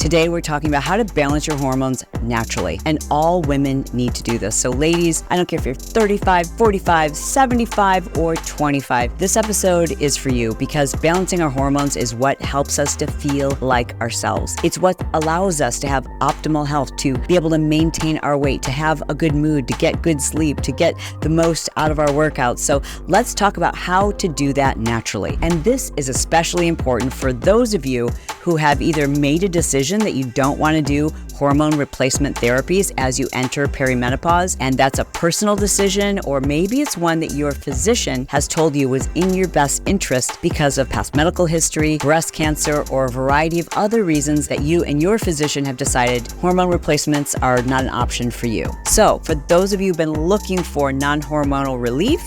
Today, we're talking about how to balance your hormones naturally, and all women need to do this. So ladies, I don't care if you're 35, 45, 75, or 25. This episode is for you because balancing our hormones is what helps us to feel like ourselves. It's what allows us to have optimal health, to be able to maintain our weight, to have a good mood, to get good sleep, to get the most out of our workouts. So let's talk about how to do that naturally. And this is especially important for those of you who have either made a decision that you don't want to do hormone replacement therapies as you enter perimenopause, and that's a personal decision, or maybe it's one that your physician has told you was in your best interest because of past medical history, breast cancer, or a variety of other reasons that you and your physician have decided hormone replacements are not an option for you. So for those of you who've been looking for non-hormonal relief,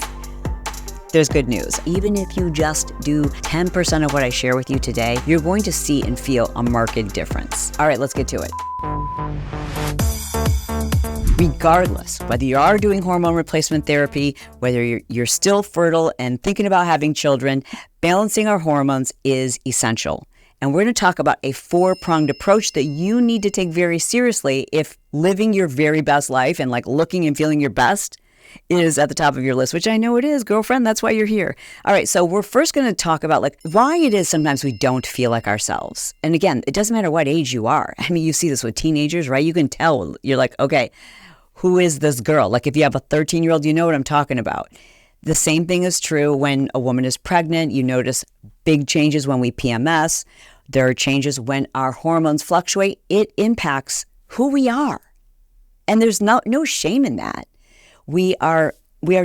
there's good news. Even if you just do 10% of what I share with you today, you're going to see and feel a marked difference. All right, let's get to it. Regardless, whether you are doing hormone replacement therapy, whether you're still fertile and thinking about having children, balancing our hormones is essential. And we're going to talk about a four-pronged approach that you need to take very seriously if living your very best life and like looking and feeling your best is at the top of your list, which I know it is, girlfriend. That's why you're here. All right, so we're first going to talk about like why it is sometimes we don't feel like ourselves. And again, it doesn't matter what age you are. I mean, you see this with teenagers, right? You can tell. You're like, okay, who is this girl? Like if you have a 13-year-old, you know what I'm talking about. The same thing is true when a woman is pregnant. You notice big changes when we PMS. There are changes when our hormones fluctuate. It impacts who we are. And there's no shame in that. We are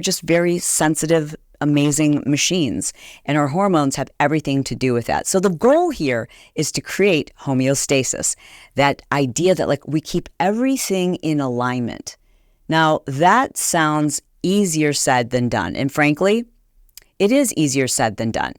just very sensitive, amazing machines, and our hormones have everything to do with that. So the goal here is to create homeostasis, that idea that like we keep everything in alignment. Now that sounds easier said than done. And frankly, it is easier said than done.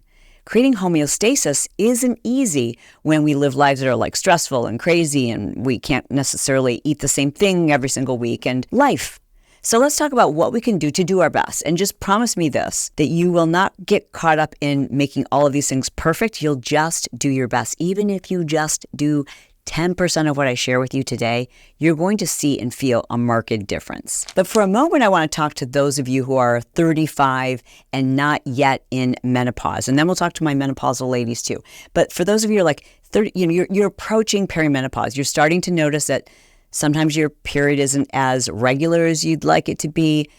Creating homeostasis isn't easy when we live lives that are like stressful and crazy and we can't necessarily eat the same thing every single week and life. So let's talk about what we can do to do our best. And just promise me this, that you will not get caught up in making all of these things perfect. You'll just do your best. Even if you just do 10% of what I share with you today, you're going to see and feel a marked difference. But for a moment, I want to talk to those of you who are 35 and not yet in menopause. And then we'll talk to my menopausal ladies too. But for those of you who are like 30, you're approaching perimenopause. You're starting to notice that sometimes your period isn't as regular as you'd like it to be.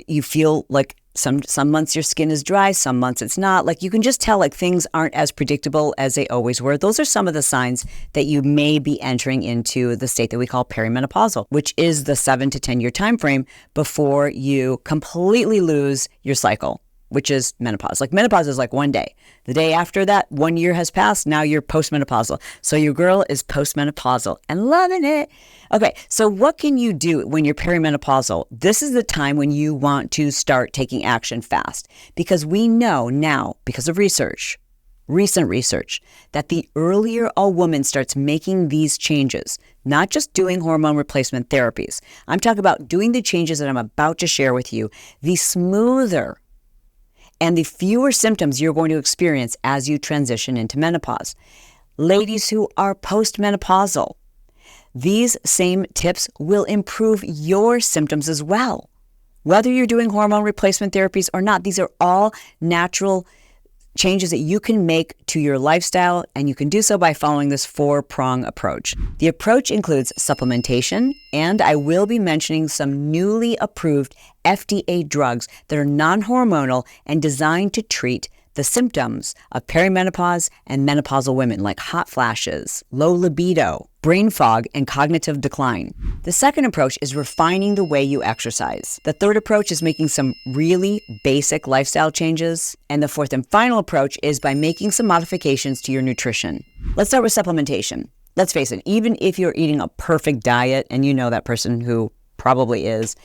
You feel like some months your skin is dry, some months it's not. Like you can just tell like things aren't as predictable as they always were. Those are some of the signs that you may be entering into the state that we call perimenopausal, which is the 7 to 10 year time frame before you completely lose your cycle, which is menopause. Like menopause is like one day. The day after that, 1 year has passed. Now you're postmenopausal. So your girl is postmenopausal and loving it. Okay, so what can you do when you're perimenopausal? This is the time when you want to start taking action fast, because we know now, because of research, recent research, that the earlier a woman starts making these changes, not just doing hormone replacement therapies, I'm talking about doing the changes that I'm about to share with you, the smoother and the fewer symptoms you're going to experience as you transition into menopause. Ladies who are postmenopausal, these same tips will improve your symptoms as well. Whether you're doing hormone replacement therapies or not, these are all natural changes that you can make to your lifestyle, and you can do so by following this four-prong approach. The approach includes supplementation, and I will be mentioning some newly approved FDA drugs that are non-hormonal and designed to treat the symptoms of perimenopause and menopausal women, like hot flashes, low libido, brain fog, and cognitive decline. The second approach is refining the way you exercise. The third approach is making some really basic lifestyle changes. And the fourth and final approach is by making some modifications to your nutrition. Let's start with supplementation. Let's face it, even if you're eating a perfect diet, and you know that person who probably is,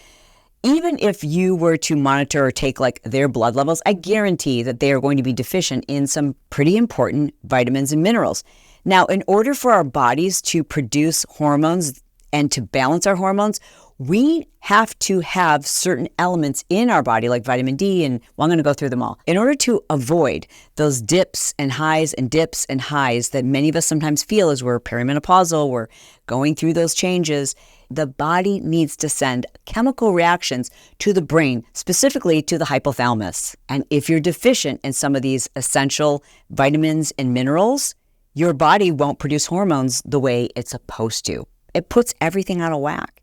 even if you were to monitor or take like their blood levels, I guarantee that they are going to be deficient in some pretty important vitamins and minerals. Now, in order for our bodies to produce hormones and to balance our hormones, we have to have certain elements in our body like vitamin D, and well, I'm going to go through them all, in order to avoid those dips and highs that many of us sometimes feel as we're perimenopausal, we're going through those changes. The body needs to send chemical reactions to the brain, specifically to the hypothalamus. And if you're deficient in some of these essential vitamins and minerals, your body won't produce hormones the way it's supposed to. It puts everything out of whack.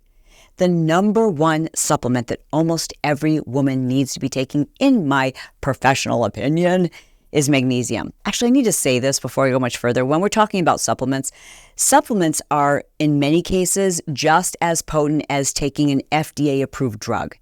The number one supplement that almost every woman needs to be taking, in my professional opinion, is magnesium. Actually, I need to say this before I go much further. When we're talking about supplements are in many cases just as potent as taking an FDA approved drug.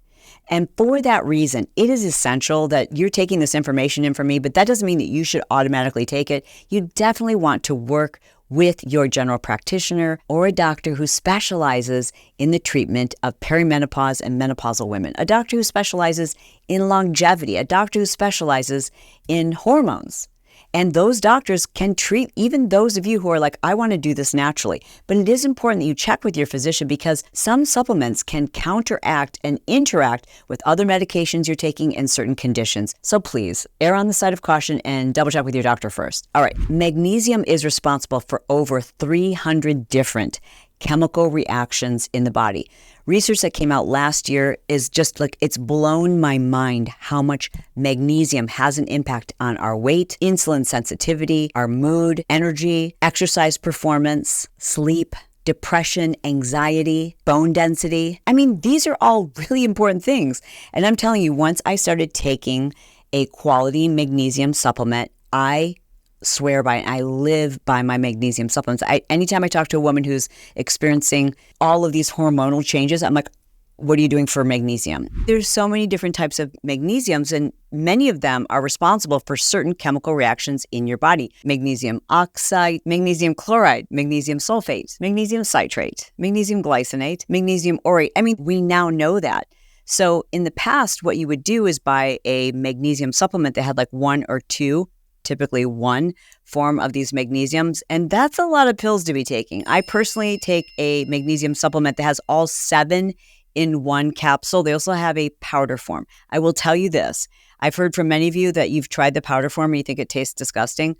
And for that reason, it is essential that you're taking this information in from me, but that doesn't mean that you should automatically take it. You definitely want to work with your general practitioner or a doctor who specializes in the treatment of perimenopause and menopausal women, a doctor who specializes in longevity, a doctor who specializes in hormones. And those doctors can treat even those of you who are like, I want to do this naturally. But it is important that you check with your physician because some supplements can counteract and interact with other medications you're taking in certain conditions. So please err on the side of caution and double check with your doctor first. All right, magnesium is responsible for over 300 different chemical reactions in the body. Research that came out last year is just like, it's blown my mind how much magnesium has an impact on our weight, insulin sensitivity, our mood, energy, exercise performance, sleep, depression, anxiety, bone density. I mean, these are all really important things. And I'm telling you, once I started taking a quality magnesium supplement, I swear by it. I live by my magnesium supplements. Anytime I talk to a woman who's experiencing all of these hormonal changes, I'm like, what are you doing for magnesium? There's so many different types of magnesiums, and many of them are responsible for certain chemical reactions in your body. Magnesium oxide, magnesium chloride, magnesium sulfate, magnesium citrate, magnesium glycinate, magnesium orate. I mean, we now know that. So in the past, what you would do is buy a magnesium supplement that had like one or two, typically one form of these magnesiums, and that's a lot of pills to be taking. I personally take a magnesium supplement that has all 7 in one capsule. They also have a powder form. I will tell you this. I've heard from many of you that you've tried the powder form and you think it tastes disgusting.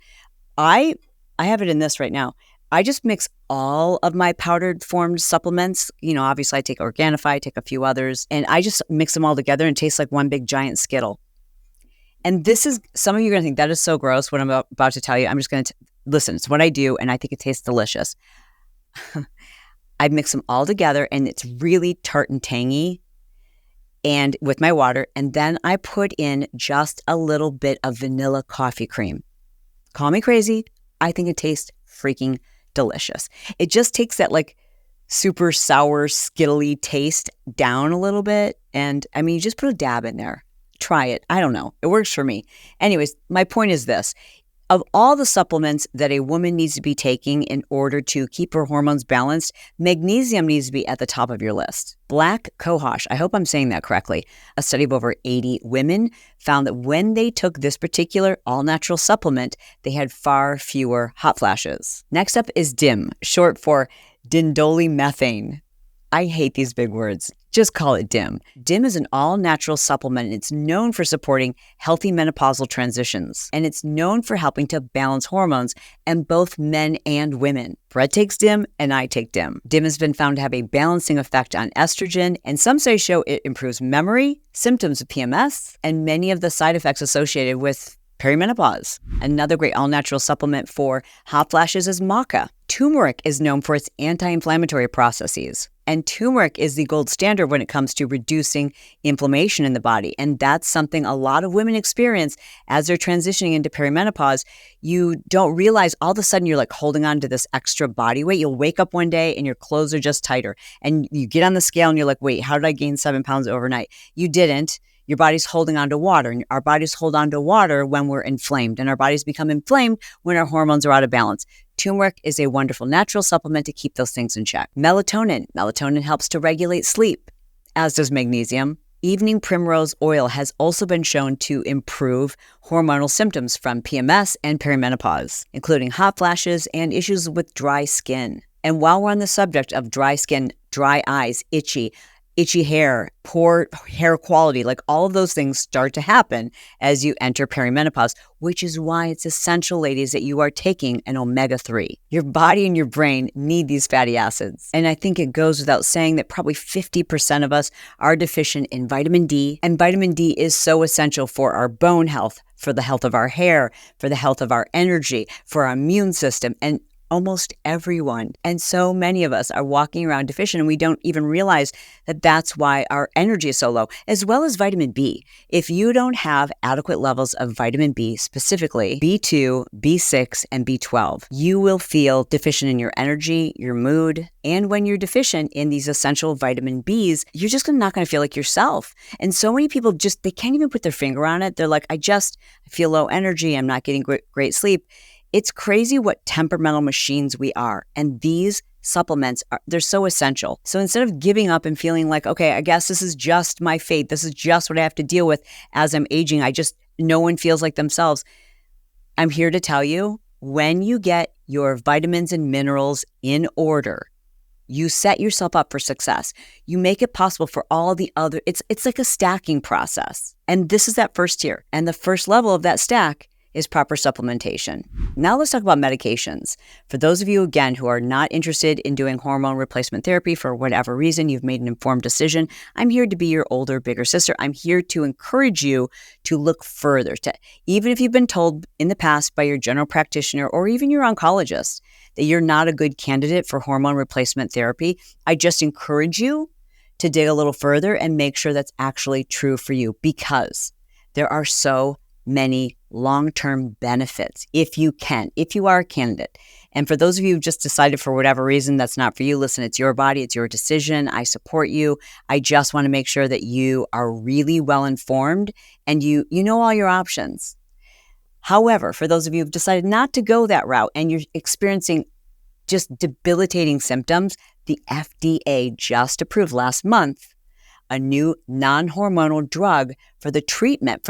I have it in this right now. I just mix all of my powdered formed supplements. You know, obviously I take Organifi, I take a few others, and I just mix them all together and it tastes like one big giant Skittle. And this is, some of you are going to think that is so gross what I'm about to tell you. I'm just going to, listen, it's what I do, and I think it tastes delicious. I mix them all together, and it's really tart and tangy, and with my water, and then I put in just a little bit of vanilla coffee cream. Call me crazy. I think it tastes freaking delicious. It just takes that like super sour, skittly taste down a little bit, and I mean, you just put a dab in there. Try it. I don't know. It works for me. Anyways, my point is this. Of all the supplements that a woman needs to be taking in order to keep her hormones balanced, magnesium needs to be at the top of your list. Black cohosh, I hope I'm saying that correctly. A study of over 80 women found that when they took this particular all-natural supplement, they had far fewer hot flashes. Next up is DIM, short for dindolimethane. I hate these big words. Just call it DIM. DIM is an all-natural supplement, and it's known for supporting healthy menopausal transitions. And it's known for helping to balance hormones in both men and women. Brett takes DIM, and I take DIM. DIM has been found to have a balancing effect on estrogen, and some studies show it improves memory, symptoms of PMS, and many of the side effects associated with perimenopause. Another great all-natural supplement for hot flashes is maca. Turmeric is known for its anti-inflammatory processes. And turmeric is the gold standard when it comes to reducing inflammation in the body. And that's something a lot of women experience as they're transitioning into perimenopause. You don't realize all of a sudden you're like holding on to this extra body weight. You'll wake up one day and your clothes are just tighter. And you get on the scale and you're like, wait, how did I gain 7 pounds overnight? You didn't. Your body's holding on to water, and our bodies hold on to water when we're inflamed, and our bodies become inflamed when our hormones are out of balance. Turmeric is a wonderful natural supplement to keep those things in check. Melatonin. Melatonin helps to regulate sleep, as does magnesium. Evening primrose oil has also been shown to improve hormonal symptoms from PMS and perimenopause, including hot flashes and issues with dry skin. And while we're on the subject of dry skin, dry eyes, itchy, itchy hair, poor hair quality, like all of those things start to happen as you enter perimenopause, which is why it's essential, ladies, that you are taking an omega-3. Your body and your brain need these fatty acids. And I think it goes without saying that probably 50% of us are deficient in vitamin D. And vitamin D is so essential for our bone health, for the health of our hair, for the health of our energy, for our immune system, and almost everyone. And so many of us are walking around deficient, and we don't even realize that that's why our energy is so low, as well as vitamin B. If you don't have adequate levels of vitamin B, specifically B2, B6, and B12, you will feel deficient in your energy, your mood, and when you're deficient in these essential vitamin Bs, you're just not going to feel like yourself. And so many people they can't even put their finger on it. They're like, I feel low energy. I'm not getting great sleep. It's crazy what temperamental machines we are. And these supplements, they're so essential. So instead of giving up and feeling like, okay, I guess this is just my fate, this is just what I have to deal with as I'm aging, no one feels like themselves. I'm here to tell you, when you get your vitamins and minerals in order, you set yourself up for success. You make it possible for all the other, it's like a stacking process. And this is that first tier. And the first level of that stack is proper supplementation. Now let's talk about medications. For those of you, again, who are not interested in doing hormone replacement therapy for whatever reason, you've made an informed decision, I'm here to be your older, bigger sister. I'm here to encourage you to look further. Even if you've been told in the past by your general practitioner or even your oncologist that you're not a good candidate for hormone replacement therapy, I just encourage you to dig a little further and make sure that's actually true for you, because there are so many long-term benefits if you are a candidate. And for those of you who just decided for whatever reason that's not for you, listen, it's your body, it's your decision. I support you. I just want to make sure that you are really well informed and you know all your options. However, for those of you who've decided not to go that route and you're experiencing just debilitating symptoms, the FDA just approved last month a new non-hormonal drug for the treatment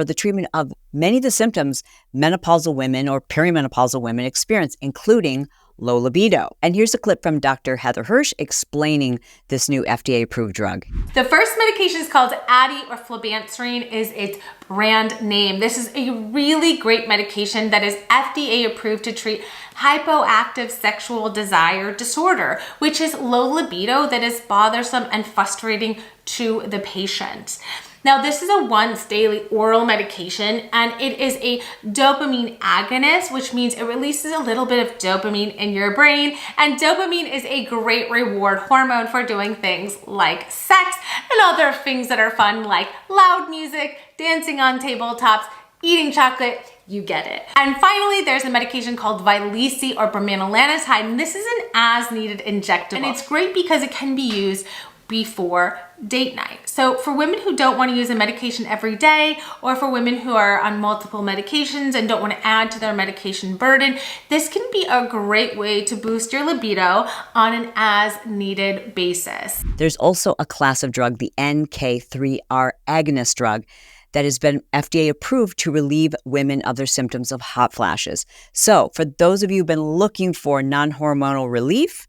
of many of the symptoms menopausal women or perimenopausal women experience, including low libido. And here's a clip from Dr. Heather Hirsch explaining this new FDA-approved drug. The first medication is called Addyi, or flibanserin is its brand name. This is a really great medication that is FDA approved to treat hypoactive sexual desire disorder, which is low libido that is bothersome and frustrating to the patient. Now, this is a once daily oral medication, and it is a dopamine agonist, which means it releases a little bit of dopamine in your brain. And dopamine is a great reward hormone for doing things like sex and other things that are fun, like loud music, dancing on tabletops, eating chocolate. You get it. And finally, there's a medication called Vyleesi, or bromelansitide, and this is an as-needed injectable. And it's great because it can be used before date night. So for women who don't want to use a medication every day, or for women who are on multiple medications and don't want to add to their medication burden, this can be a great way to boost your libido on an as-needed basis. There's also a class of drug, the NK3R agonist drug, that has been FDA approved to relieve women of their symptoms of hot flashes. So for those of you who've been looking for non-hormonal relief,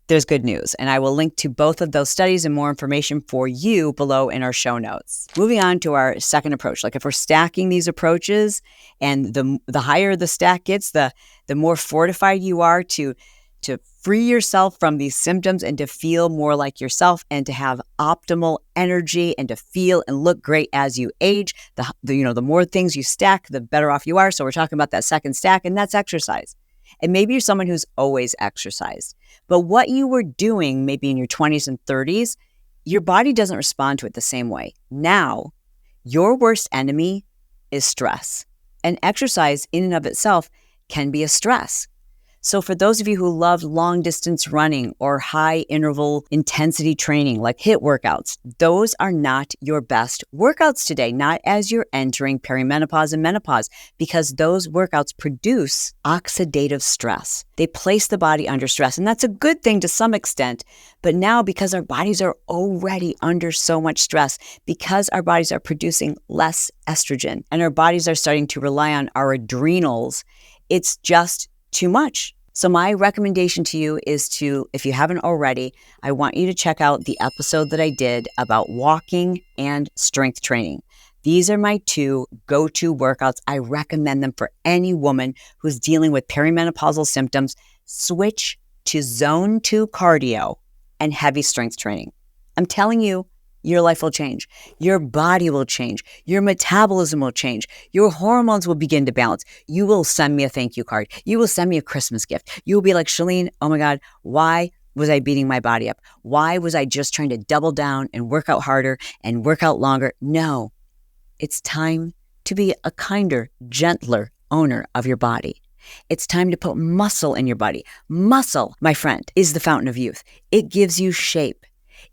there's good news. And I will link to both of those studies and more information for you below in our show notes. Moving on to our second approach. Like if we're stacking these approaches, and the higher the stack gets, the more fortified you are to free yourself from these symptoms and to feel more like yourself and to have optimal energy and to feel and look great as you age. The more things you stack, the better off you are. So we're talking about that second stack, and that's exercise. And maybe you're someone who's always exercised, but what you were doing maybe in your 20s and 30s, your body doesn't respond to it the same way. Now, your worst enemy is stress, and exercise in and of itself can be a stress. So for those of you who love long distance running or high interval intensity training like HIIT workouts, those are not your best workouts today, not as you're entering perimenopause and menopause, because those workouts produce oxidative stress. They place the body under stress, and that's a good thing to some extent. But now, because our bodies are already under so much stress, because our bodies are producing less estrogen and our bodies are starting to rely on our adrenals, it's just too much. So my recommendation to you is to, if you haven't already, I want you to check out the episode that I did about walking and strength training. These are my two go-to workouts. I recommend them for any woman who's dealing with perimenopausal symptoms. Switch to zone 2 cardio and heavy strength training. I'm telling you, your life will change. Your body will change. Your metabolism will change. Your hormones will begin to balance. You will send me a thank you card. You will send me a Christmas gift. You will be like, Chalene, oh my God, why was I beating my body up? Why was I just trying to double down and work out harder and work out longer? No, it's time to be a kinder, gentler owner of your body. It's time to put muscle in your body. Muscle, my friend, is the fountain of youth. It gives you shape.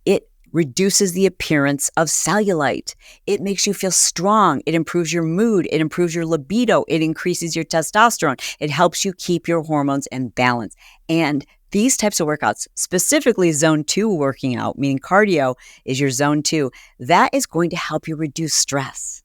It reduces the appearance of cellulite. It makes you feel strong. It improves your mood. It improves your libido. It increases your testosterone. It helps you keep your hormones in balance. And these types of workouts, specifically zone 2 working out, meaning cardio is your zone 2, that is going to help you reduce stress.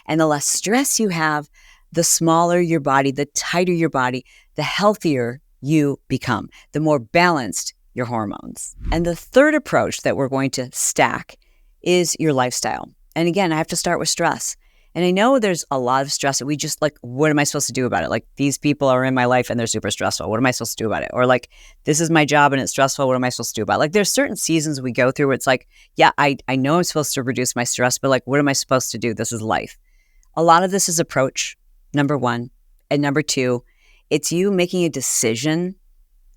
And the less stress you have, the smaller your body, the tighter your body, the healthier you become, the more balanced your hormones. And the third approach that we're going to stack is your lifestyle. And again, I have to start with stress. And I know there's a lot of stress that we just like, what am I supposed to do about it? Like, these people are in my life and they're super stressful. What am I supposed to do about it? Or like, this is my job and it's stressful. What am I supposed to do about it? Like, there's certain seasons we go through where it's like, yeah, I know I'm supposed to reduce my stress, but like, what am I supposed to do? This is life. A lot of this is approach, number one. And number two, it's you making a decision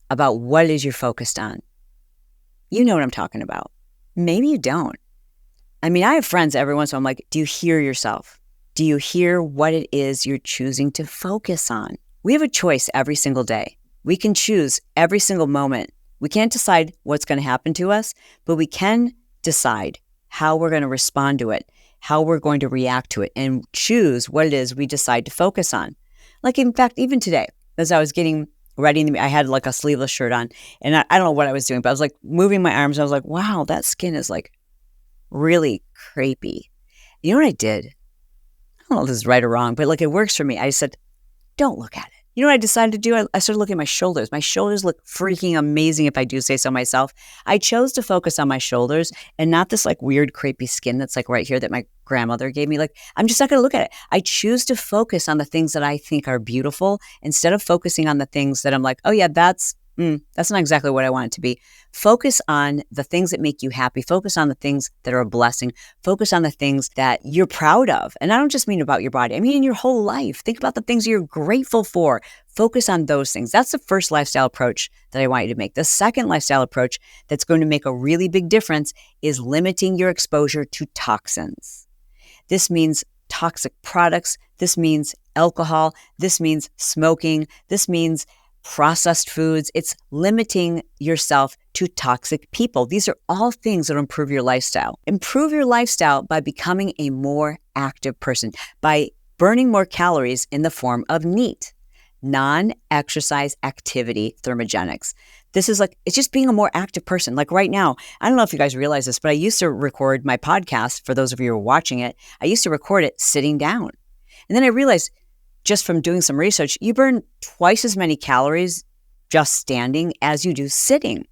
about what it is you're focused on. You know what I'm talking about. Maybe you don't. I mean, I have friends every once in a while, I'm like, do you hear yourself? Do you hear what it is you're choosing to focus on? We have a choice every single day. We can choose every single moment. We can't decide what's going to happen to us, but we can decide how we're going to respond to it, how we're going to react to it, and choose what it is we decide to focus on. Like, in fact, even today, as I was getting ready, I had like a sleeveless shirt on, and I don't know what I was doing, but I was like moving my arms. And I was like, wow, that skin is like really crepey. You know what I did? I don't know if this is right or wrong, but like, it works for me. I said, don't look at it. You know what I decided to do? I started looking at my shoulders. My shoulders look freaking amazing, if I do say so myself. I chose to focus on my shoulders and not this like weird crepey skin that's like right here that my grandmother gave me. Like, I'm just not going to look at it. I choose to focus on the things that I think are beautiful instead of focusing on the things that I'm like, oh yeah, that's not exactly what I want it to be. Focus on the things that make you happy. Focus on the things that are a blessing. Focus on the things that you're proud of. And I don't just mean about your body. I mean in your whole life. Think about the things you're grateful for. Focus on those things. That's the first lifestyle approach that I want you to make. The second lifestyle approach that's going to make a really big difference is limiting your exposure to toxins. This means toxic products. This means alcohol. This means smoking. This means processed foods. It's limiting yourself to toxic people. These are all things that will improve your lifestyle. Improve your lifestyle by becoming a more active person, by burning more calories in the form of NEAT, non-exercise activity thermogenics. This is like, it's just being a more active person. Like right now, I don't know if you guys realize this, but I used to record my podcast, for those of you who are watching it, I used to record it sitting down. And then I realized, just from doing some research, you burn twice as many calories just standing as you do sitting.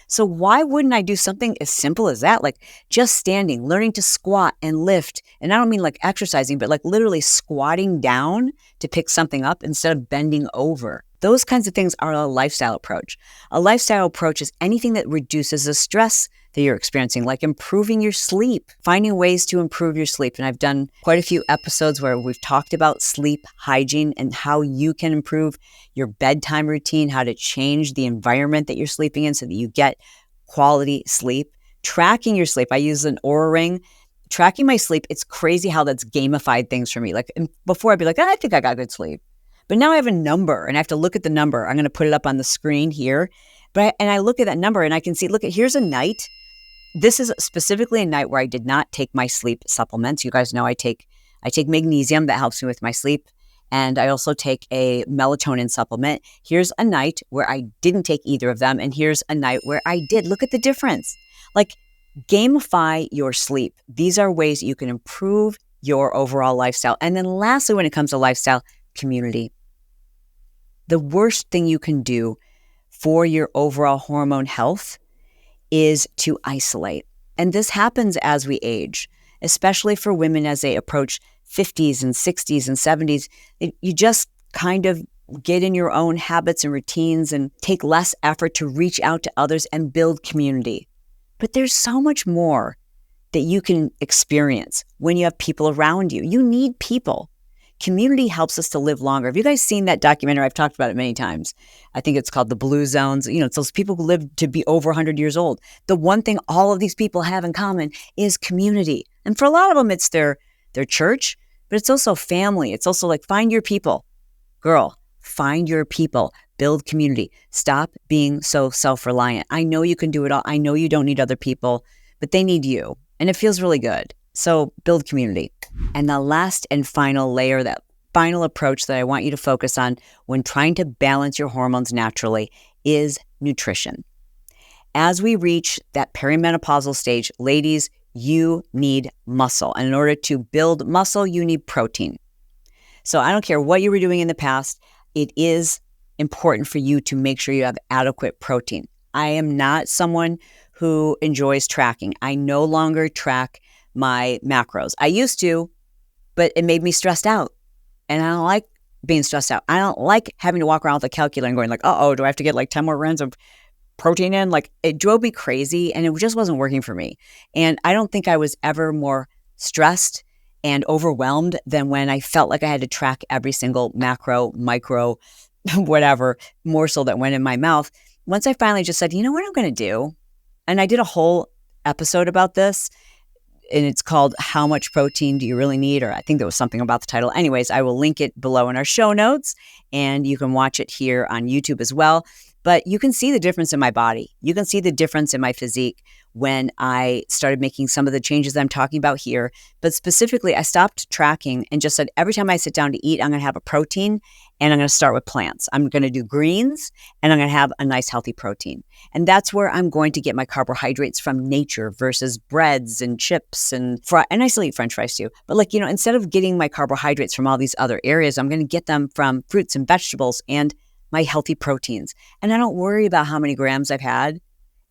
So why wouldn't I do something as simple as that? Like just standing, learning to squat and lift. And I don't mean like exercising, but like literally squatting down to pick something up instead of bending over. Those kinds of things are a lifestyle approach. A lifestyle approach is anything that reduces the stress that you're experiencing, like improving your sleep, finding ways to improve your sleep. And I've done quite a few episodes where we've talked about sleep hygiene and how you can improve your bedtime routine, how to change the environment that you're sleeping in so that you get quality sleep. Tracking your sleep. I use an Oura Ring. Tracking my sleep, it's crazy how that's gamified things for me. Like before I'd be like, I think I got good sleep. But now I have a number and I have to look at the number. I'm going to put it up on the screen here. And I look at that number and I can see, look, here's a night. This is specifically a night where I did not take my sleep supplements. You guys know I take magnesium that helps me with my sleep. And I also take a melatonin supplement. Here's a night where I didn't take either of them. And here's a night where I did. Look at the difference. Like, gamify your sleep. These are ways you can improve your overall lifestyle. And then lastly, when it comes to lifestyle, community. the worst thing you can do for your overall hormone health is to isolate. And this happens as we age, especially for women as they approach 50s and 60s and 70s. You just kind of get in your own habits and routines and take less effort to reach out to others and build community. But there's so much more that you can experience when you have people around you. You need people. Community helps us to live longer. Have you guys seen that documentary? I've talked about it many times. I think it's called The Blue Zones. It's those people who live to be over 100 years old. The one thing all of these people have in common is community. And for a lot of them, it's their church, but it's also family. It's also like, find your people. Girl, find your people. Build community. Stop being so self-reliant. I know you can do it all. I know you don't need other people, but they need you. And it feels really good. So build community. And the last and final layer, that final approach that I want you to focus on when trying to balance your hormones naturally is nutrition. As we reach that perimenopausal stage, ladies, you need muscle. And in order to build muscle, you need protein. So I don't care what you were doing in the past, it is important for you to make sure you have adequate protein. I am not someone who enjoys tracking. I no longer track my macros. I used to, but it made me stressed out. And I don't like being stressed out. I don't like having to walk around with a calculator and going like, do I have to get like 10 more rounds of protein in? Like, it drove me crazy and it just wasn't working for me. And I don't think I was ever more stressed and overwhelmed than when I felt like I had to track every single macro, micro, whatever morsel that went in my mouth. Once I finally just said, you know what I'm going to do? And I did a whole episode about this, and it's called How Much Protein Do You Really Need? Or I think there was something about the title. Anyways, I will link it below in our show notes, and you can watch it here on YouTube as well. But you can see the difference in my body. You can see the difference in my physique when I started making some of the changes I'm talking about here. But specifically, I stopped tracking and just said, every time I sit down to eat, I'm going to have a protein, and I'm going to start with plants. I'm going to do greens, and I'm going to have a nice healthy protein. And that's where I'm going to get my carbohydrates from nature versus breads and chips and I still eat French fries too. But instead of getting my carbohydrates from all these other areas, I'm going to get them from fruits and vegetables and my healthy proteins. And I don't worry about how many grams I've had.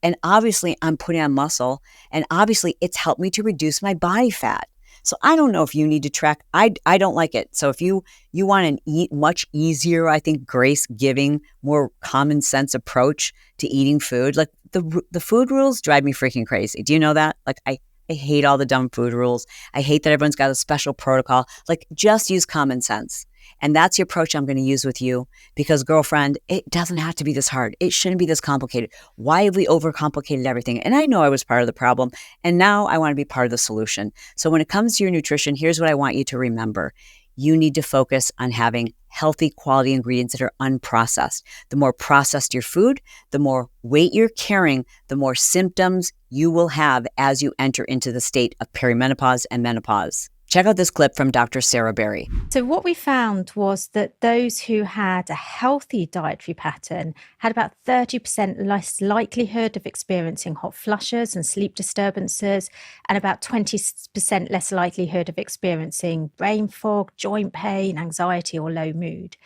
And obviously I'm putting on muscle, and obviously it's helped me to reduce my body fat. So I don't know if you need to track. I don't like it. So if you want an much easier, I think, grace-giving, more common sense approach to eating food, like the food rules drive me freaking crazy. Do you know that? Like I hate all the dumb food rules. I hate that everyone's got a special protocol. Like, just use common sense. And that's the approach I'm going to use with you, because, girlfriend, it doesn't have to be this hard. It shouldn't be this complicated. Why have we overcomplicated everything? And I know I was part of the problem, and now I want to be part of the solution. So when it comes to your nutrition, here's what I want you to remember. You need to focus on having healthy, quality ingredients that are unprocessed. The more processed your food, the more weight you're carrying, the more symptoms you will have as you enter into the state of perimenopause and menopause. Check out this clip from Dr. Sarah Berry. So what we found was that those who had a healthy dietary pattern had about 30% less likelihood of experiencing hot flushes and sleep disturbances, and about 20% less likelihood of experiencing brain fog, joint pain, anxiety, or low mood.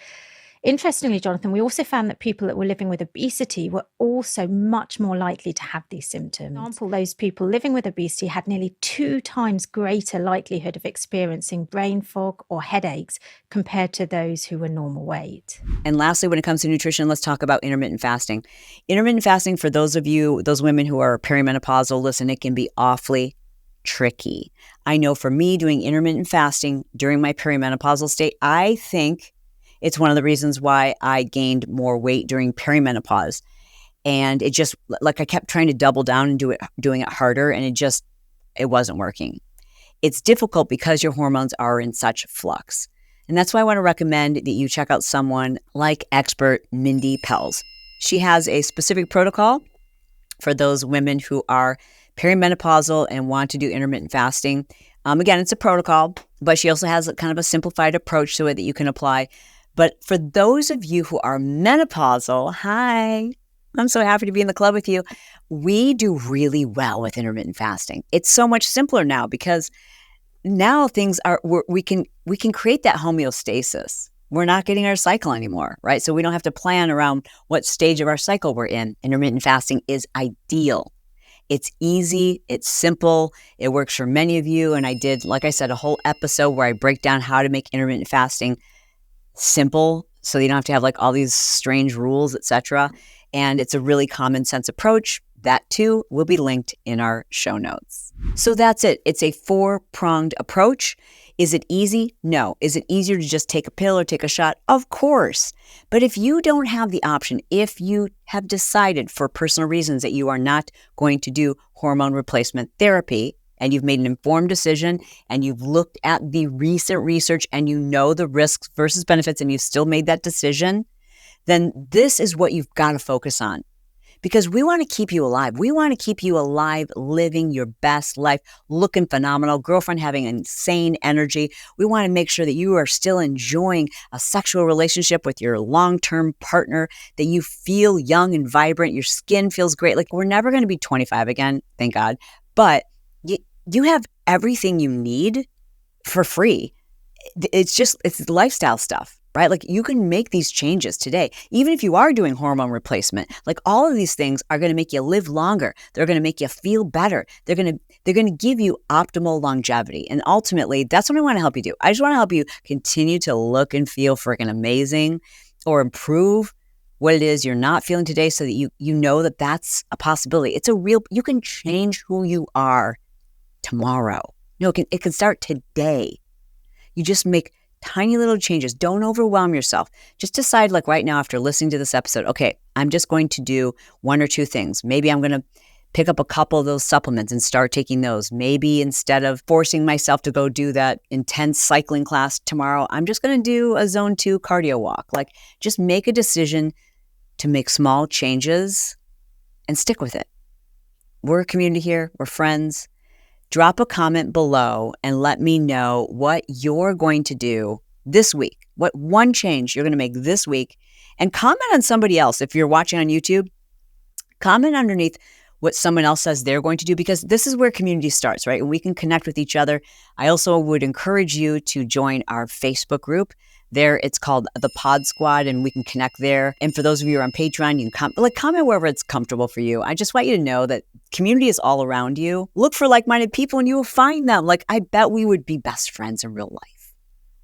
Interestingly, Jonathan, we also found that people that were living with obesity were also much more likely to have these symptoms. For example, those people living with obesity had nearly 2 times greater likelihood of experiencing brain fog or headaches compared to those who were normal weight. And lastly, when it comes to nutrition, let's talk about intermittent fasting. Intermittent fasting, for those of you, those women who are perimenopausal, listen, it can be awfully tricky. I know for me, doing intermittent fasting during my perimenopausal state, I think it's one of the reasons why I gained more weight during perimenopause. And it just, like, I kept trying to double down and doing it harder, and it wasn't working. It's difficult because your hormones are in such flux. And that's why I want to recommend that you check out someone like expert Mindy Pelz. She has a specific protocol for those women who are perimenopausal and want to do intermittent fasting. Again, it's a protocol, but she also has kind of a simplified approach to it that you can apply. But for those of you who are menopausal, hi, I'm so happy to be in the club with you. We do really well with intermittent fasting. It's so much simpler now because now things are, we can create that homeostasis. we're not getting our cycle anymore, right? So we don't have to plan around what stage of our cycle we're in. Intermittent fasting is ideal. It's easy, it's simple, it works for many of you. And I did, like I said, a whole episode where I break down how to make intermittent fasting simple so you don't have to have like all these strange rules, etc. And it's a really common sense approach. That too will be linked in our show notes. So that's it. It's a four-pronged approach. Is it easy? No. Is it easier to just take a pill or take a shot? Of course. But if you don't have the option, if you have decided for personal reasons that you are not going to do hormone replacement therapy, and you've made an informed decision and you've looked at the recent research and you know the risks versus benefits and you've still made that decision, then this is what you've got to focus on. Because we want to keep you alive. We want to keep you alive, living your best life, looking phenomenal, girlfriend having insane energy. We want to make sure that you are still enjoying a sexual relationship with your long-term partner, that you feel young and vibrant, your skin feels great. Like, we're never going to be 25 again, thank God. But you have everything you need for free. It's lifestyle stuff, right? Like, you can make these changes today. Even if you are doing hormone replacement, like, all of these things are going to make you live longer. They're going to make you feel better. They're going to give you optimal longevity. And ultimately, that's what I want to help you do. I just want to help you continue to look and feel freaking amazing, or improve what it is you're not feeling today, so that you know that that's a possibility. You can change who you are tomorrow. It can start today. You just make tiny little changes. Don't overwhelm yourself. Just decide, like right now after listening to this episode, okay, I'm just going to do one or two things. Maybe I'm going to pick up a couple of those supplements and start taking those. Maybe instead of forcing myself to go do that intense cycling class tomorrow, I'm just going to do a zone 2 cardio walk. Like, just make a decision to make small changes and stick with it. We're a community here. We're friends. Drop a comment below and let me know what you're going to do this week. What one change you're going to make this week. And comment on somebody else. If you're watching on YouTube, comment underneath what someone else says they're going to do, because this is where community starts, right? And we can connect with each other. I also would encourage you to join our Facebook group. There, it's called the Pod Squad, and we can connect there. And for those of you who are on Patreon, you can comment wherever it's comfortable for you. I just want you to know that community is all around you. Look for like-minded people and you will find them. Like, I bet we would be best friends in real life,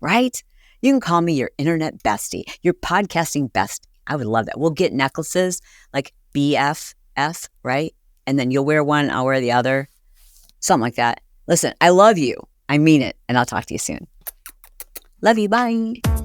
right? You can call me your internet bestie, your podcasting bestie. I would love that. We'll get necklaces like BFF, right? And then you'll wear one, I'll wear the other. Something like that. Listen, I love you. I mean it. And I'll talk to you soon. Love you. Bye.